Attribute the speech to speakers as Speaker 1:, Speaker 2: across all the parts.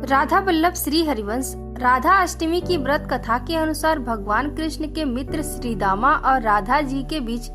Speaker 1: राधा वल्लभ श्री हरिवंश। राधा अष्टमी की व्रत कथा के अनुसार भगवान कृष्ण के मित्र श्री दामा और राधा जी के बीच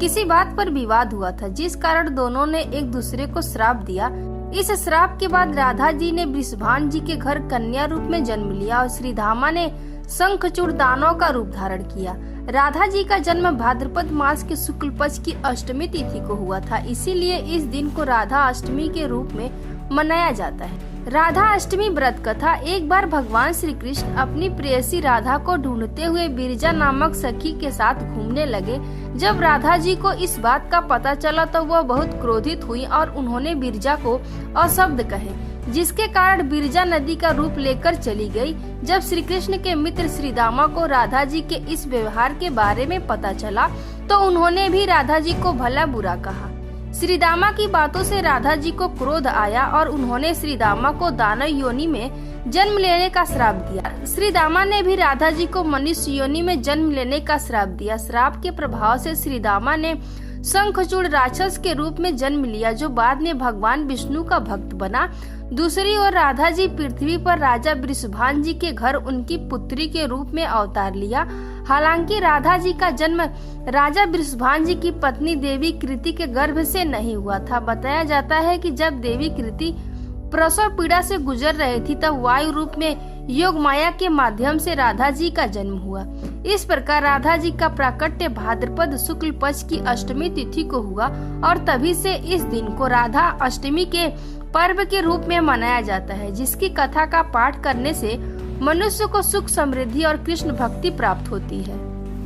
Speaker 1: किसी बात पर विवाद हुआ था, जिस कारण दोनों ने एक दूसरे को श्राप दिया। इस श्राप के बाद राधा जी ने वृषभान जी के घर कन्या रूप में जन्म लिया और श्री दामा ने शंखचूड़ दानव का रूप धारण किया। राधा जी का जन्म भाद्रपद मास के शुक्ल पक्ष की अष्टमी तिथि को हुआ था, इसीलिए इस दिन को राधा अष्टमी के रूप में मनाया जाता है। राधा अष्टमी व्रत कथा। एक बार भगवान श्री कृष्ण अपनी प्रेयसी राधा को ढूंढते हुए बिरजा नामक सखी के साथ घूमने लगे। जब राधा जी को इस बात का पता चला तो वह बहुत क्रोधित हुई और उन्होंने बिरजा को अशब्द कहे, जिसके कारण बिरजा नदी का रूप लेकर चली गई। जब श्री कृष्ण के मित्र श्री दामा को राधा जी के इस व्यवहार के बारे में पता चला तो उन्होंने भी राधा जी को भला बुरा कहा। श्री दामा की बातों से राधा जी को क्रोध आया और उन्होंने श्री दामा को दानव योनि में जन्म लेने का श्राप दिया। श्री दामा ने भी राधा जी को मनुष्य योनि में जन्म लेने का श्राप दिया। श्राप के प्रभाव से श्री दामा ने शंखचूड़ राक्षस के रूप में जन्म लिया, जो बाद में भगवान विष्णु का भक्त बना। दूसरी ओर राधा जी पृथ्वी पर राजा वृषभान जी के घर उनकी पुत्री के रूप में अवतार लिया। हालांकि राधा जी का जन्म राजा वृषभान जी की पत्नी देवी कृति के गर्भ से नहीं हुआ था। बताया जाता है कि जब देवी कृति प्रसव पीड़ा से गुजर रही थी तब वायु रूप में योग माया के माध्यम से राधा जी का जन्म हुआ। इस प्रकार राधा जी का प्राकट्य भाद्रपद शुक्ल पक्ष की अष्टमी तिथि को हुआ और तभी से इस दिन को राधा अष्टमी के पर्व के रूप में मनाया जाता है, जिसकी कथा का पाठ करने से मनुष्य को सुख समृद्धि और कृष्ण भक्ति प्राप्त होती है।